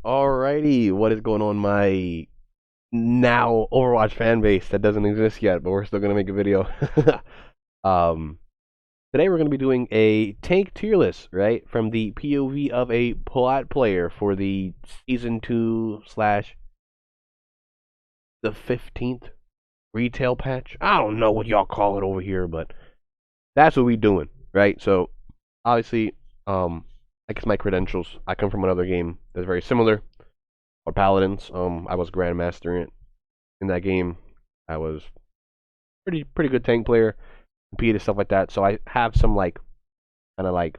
Alrighty, what is going on, my now Overwatch fan base that doesn't exist yet, but we're still gonna make a video. um, Today we're gonna be doing a tank tier list, right, from the POV of a plat player for the season 2 slash the 15th retail patch. I don't know what y'all call it over here, but that's what we doing, right? So obviously, I guess my credentials. I come from another game that's very similar. Or Paladins. I was Grandmaster in that game. I was pretty good tank player, competed stuff like that. So I have some like kind of like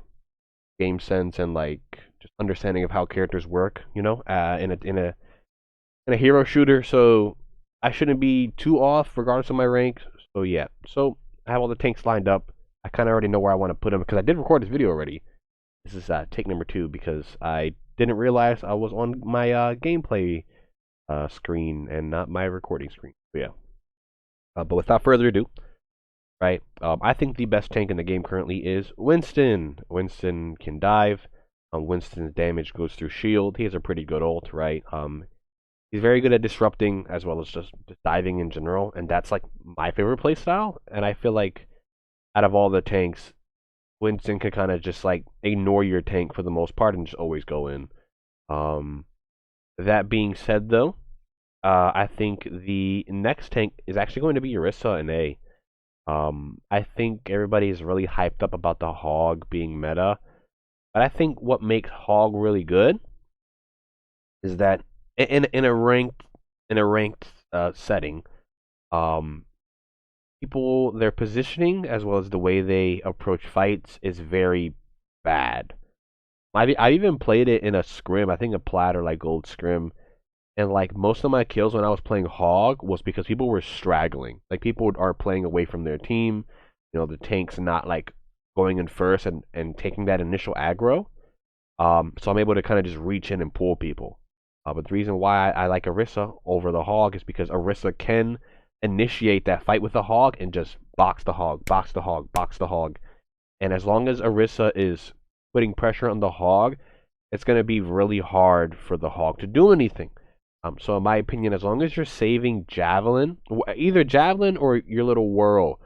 game sense and like just understanding of how characters work. In a hero shooter. So I shouldn't be too off regardless of my rank. So yeah. So I have all the tanks lined up. I kind of already know where I want to put them because I did record this video already. This is take number 2 because I didn't realize I was on my gameplay screen and not my recording screen. So yeah. But without further ado, right? I think the best tank in the game currently is Winston. Winston can dive. Winston's damage goes through shield. He has a pretty good ult, right? He's very good at disrupting as well as just diving in general, and that's like my favorite playstyle. And I feel like out of all the tanks, Winston can kind of just like ignore your tank for the most part and just always go in. Um, that being said, though, I think the next tank is actually going to be Erisa and A. I think everybody is really hyped up about the Hog being meta, but I think what makes Hog really good is that in a ranked setting, um, people their positioning as well as the way they approach fights is very bad. I even played it in a scrim, I think a plat or like gold scrim, and like most of my kills when I was playing Hog was because people were straggling. Like people are playing away from their team. The tank's not like going in first and taking that initial aggro. So I'm able to kind of just reach in and pull people. But the reason why I like Erisa over the Hog is because Erisa can initiate that fight with the Hog and just box the Hog, box the Hog, box the Hog. And as long as Erisa is putting pressure on the Hog, it's going to be really hard for the Hog to do anything. So in my opinion, as long as you're saving Javelin, either Javelin or your little whirl,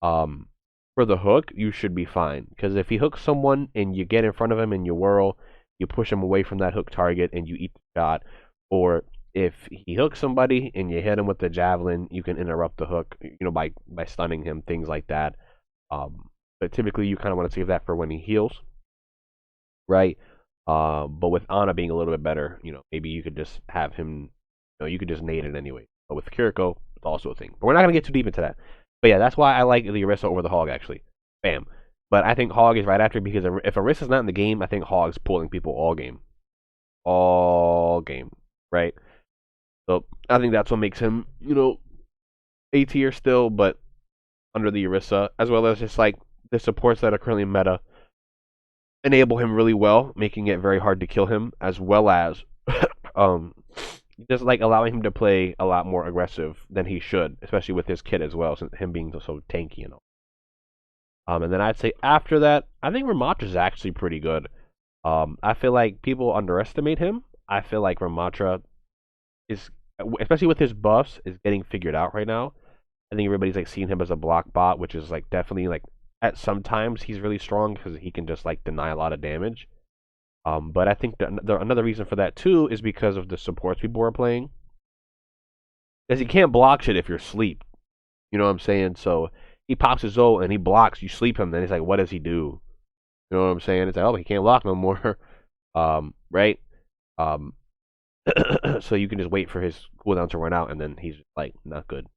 for the hook, you should be fine. Because if he hooks someone and you get in front of him and you whirl, you push him away from that hook target and you eat the shot. Or if he hooks somebody and you hit him with the Javelin, you can interrupt the hook, by stunning him, things like that. But typically you kind of want to save that for when he heals, right? But with Ana being a little bit better, maybe you could just have him, you could just nade it anyway. But with Kiriko, it's also a thing. But we're not going to get too deep into that. But yeah, that's why I like the Erisa over the Hog, actually. Bam. But I think Hog is right after because if Arisa's not in the game, I think Hog's pulling people all game. All game, right? So I think that's what makes him, A tier still, but under the Erisa, as well as just like the supports that are currently meta enable him really well, making it very hard to kill him, as well as um, just like allowing him to play a lot more aggressive than he should, especially with his kit as well, since him being so tanky, And then I'd say after that, I think Ramatra is actually pretty good. I feel like people underestimate him. I feel like Ramatra is, especially with his buffs, is getting figured out right now. I think everybody's like seeing him as a block bot, which is like definitely like at some times he's really strong because he can just like deny a lot of damage. But I think another reason for that too is because of the supports people are playing. Because he can't block shit if you're asleep. You know what I'm saying? So he pops his ult and he blocks, you sleep him, then it's like, what does he do? You know what I'm saying? It's like, oh, he can't block no more. Right? Um, so you can just wait for his cooldown to run out and then he's like not good.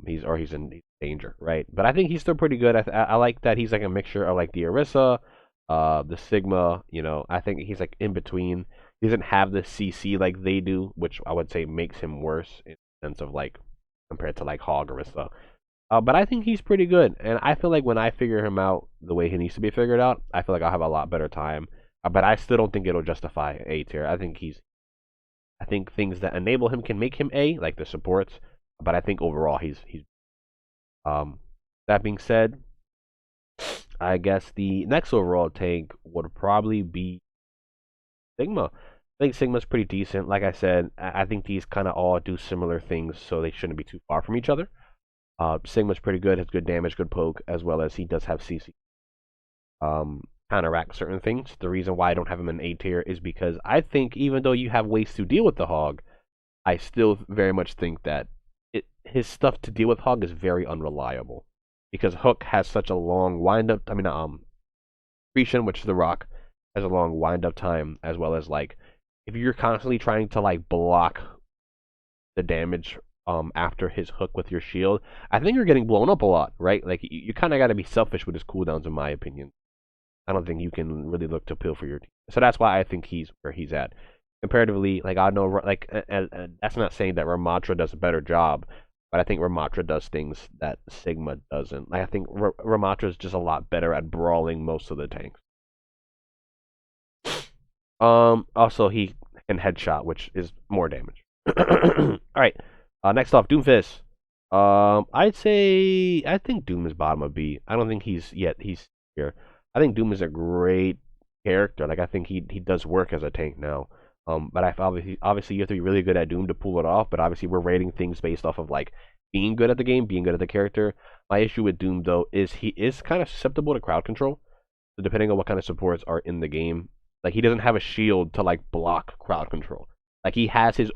He's in danger, right? But I think he's still pretty good. I like that he's like a mixture of like the Erisa, the Sigma. I think he's like in between. He doesn't have the CC like they do, which I would say makes him worse in the sense of like compared to like Hog or Erisa. But I think he's pretty good, and I feel like when I figure him out the way he needs to be figured out, I feel like I'll have a lot better time. But I still don't think it'll justify A tier. I think things that enable him can make him A, like the supports. But I think overall he's. That being said, I guess the next overall tank would probably be Sigma. I think Sigma's pretty decent. Like I said, I think these kind of all do similar things, so they shouldn't be too far from each other. Sigma's pretty good, has good damage, good poke, as well as he does have CC. Counteract certain things. The reason why I don't have him in A tier is because I think even though you have ways to deal with the Hog, I still very much think that his stuff to deal with Hog is very unreliable. Because Hook has such a long wind up, Grecian, which is the rock, has a long wind up time, as well as like if you're constantly trying to like block the damage after his hook with your shield, I think you're getting blown up a lot, right? Like you kind of got to be selfish with his cooldowns, in my opinion. I don't think you can really look to peel for your team, so that's why I think he's where he's at. Comparatively, like I know, like that's not saying that Matra does a better job, but I think Matra does things that Sigma doesn't. Like I think Ramatra is just a lot better at brawling most of the tanks. Also he can headshot, which is more damage. All right. Next off, Doomfist. I'd say I think Doom is bottom of B. I don't think he's here. I think Doom is a great character. Like I think he does work as a tank now. But I obviously you have to be really good at Doom to pull it off. But obviously we're rating things based off of like being good at the game, being good at the character. My issue with Doom though is he is kind of susceptible to crowd control. So depending on what kind of supports are in the game, like he doesn't have a shield to like block crowd control. Like he has his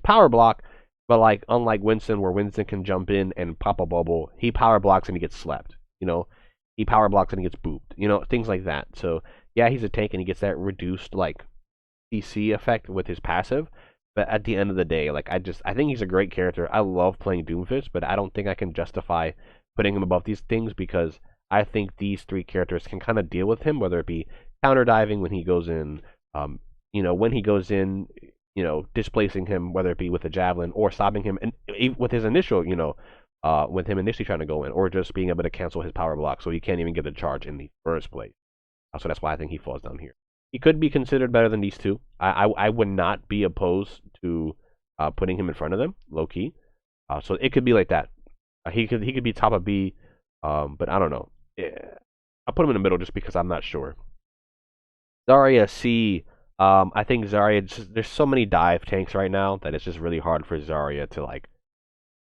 power block, but like unlike Winston, where Winston can jump in and pop a bubble, he power blocks and he gets slept. He power blocks and he gets booped. Things like that. So yeah, he's a tank and he gets that reduced like CC effect with his passive. But at the end of the day, like I think he's a great character. I love playing Doomfist, but I don't think I can justify putting him above these things because I think these three characters can kind of deal with him, whether it be counter diving when he goes in, when he goes in, displacing him, whether it be with a javelin or stopping him, and with his initial, with him initially trying to go in, or just being able to cancel his power block so he can't even get the charge in the first place. So that's why I think he falls down here. He could be considered better than these two. I would not be opposed to putting him in front of them, low key. So it could be like that. He could be top of B, but I don't know. Yeah. I'll put him in the middle just because I'm not sure. Zarya C. I think Zarya. There's so many dive tanks right now that it's just really hard for Zarya to like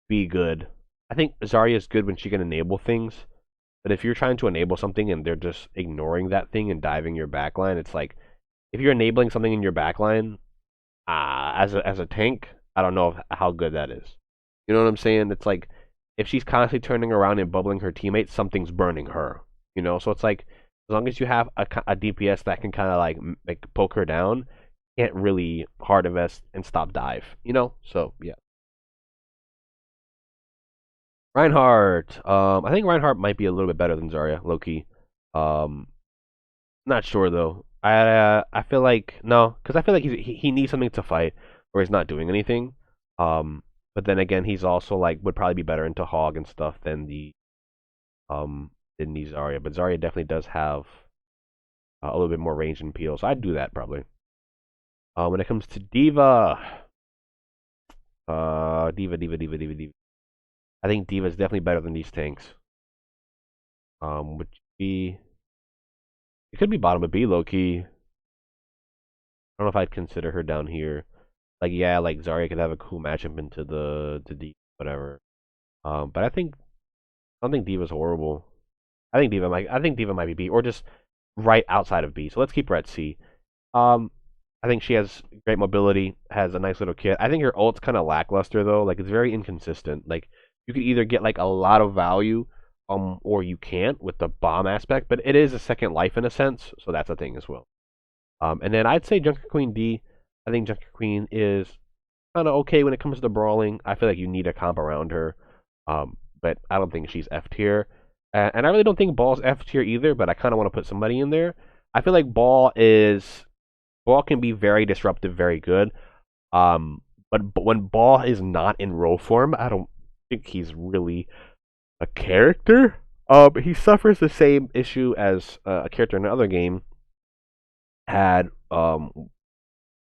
be good. I think Zarya is good when she can enable things, but if you're trying to enable something and they're just ignoring that thing and diving your backline, it's like if you're enabling something in your backline, as a tank, I don't know how good that is. You know what I'm saying? It's like if she's constantly turning around and bubbling her teammates, something's burning her. So it's like as long as you have a DPS that can kind of like poke her down, can't really hard invest and stop dive. So yeah. Reinhardt. I think Reinhardt might be a little bit better than Zarya, low key. Um, Not sure though. I feel like no, because I feel like he needs something to fight, or he's not doing anything. But then again, he's also like would probably be better into Hog and stuff than the Zarya. But Zarya definitely does have a little bit more range and peel, so I'd do that probably. When it comes to D.Va, D.Va. I think D.Va is definitely better than these tanks. Would be it could be bottom of B low key. I don't know if I'd consider her down here. Like yeah, like Zarya could have a cool matchup into the D whatever. But I don't think D.Va's horrible. I think D.Va might be B or just right outside of B. So let's keep her at C. I think she has great mobility, has a nice little kit. I think her ult's kind of lackluster though. Like it's very inconsistent. Like you could either get like a lot of value, or you can't with the bomb aspect. But it is a second life in a sense, so that's a thing as well. And then I'd say Junker Queen D. I think Junker Queen is kind of okay when it comes to brawling. I feel like you need a comp around her, but I don't think she's F tier. And I really don't think Ball's F tier either. But I kind of want to put somebody in there. I feel like Ball can be very disruptive, very good. But when Ball is not in role form, I don't think he's really a character. He suffers the same issue as a character in another game had.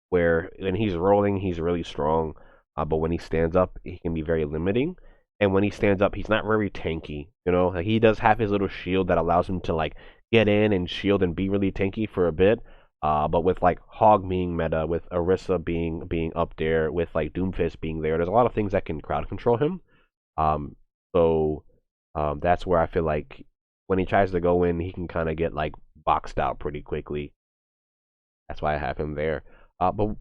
Where when he's rolling, he's really strong. But when he stands up, he can be very limiting. And when he stands up, he's not very tanky. Like he does have his little shield that allows him to like get in and shield and be really tanky for a bit. But with like Hog being meta, with Erisa being up there, with like Doomfist being there, there's a lot of things that can crowd control him. Um, so that's where I feel like when he tries to go in, he can kind of get like boxed out pretty quickly. That's why I have him there. But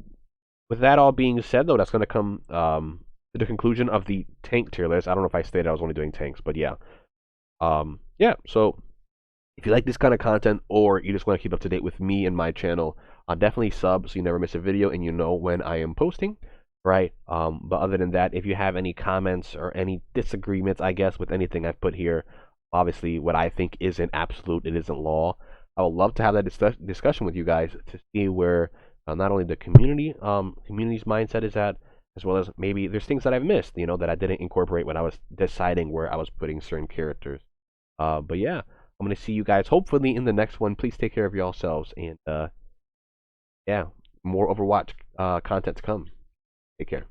with that all being said, though, that's going to come to the conclusion of the tank tier list. I don't know if I stated I was only doing tanks, but yeah. Yeah, so if you like this kind of content or you just want to keep up to date with me and my channel, definitely sub so you never miss a video and you know when I am posting, right? But other than that, if you have any comments or any disagreements, I guess, with anything I've put here, obviously what I think isn't absolute, it isn't law. I would love to have that discussion with you guys to see where not only the community's mindset is at, as well as maybe there's things that I've missed, that I didn't incorporate when I was deciding where I was putting certain characters. But yeah, I'm gonna see you guys hopefully in the next one. Please take care of yourselves, and yeah, more Overwatch content to come. Take care.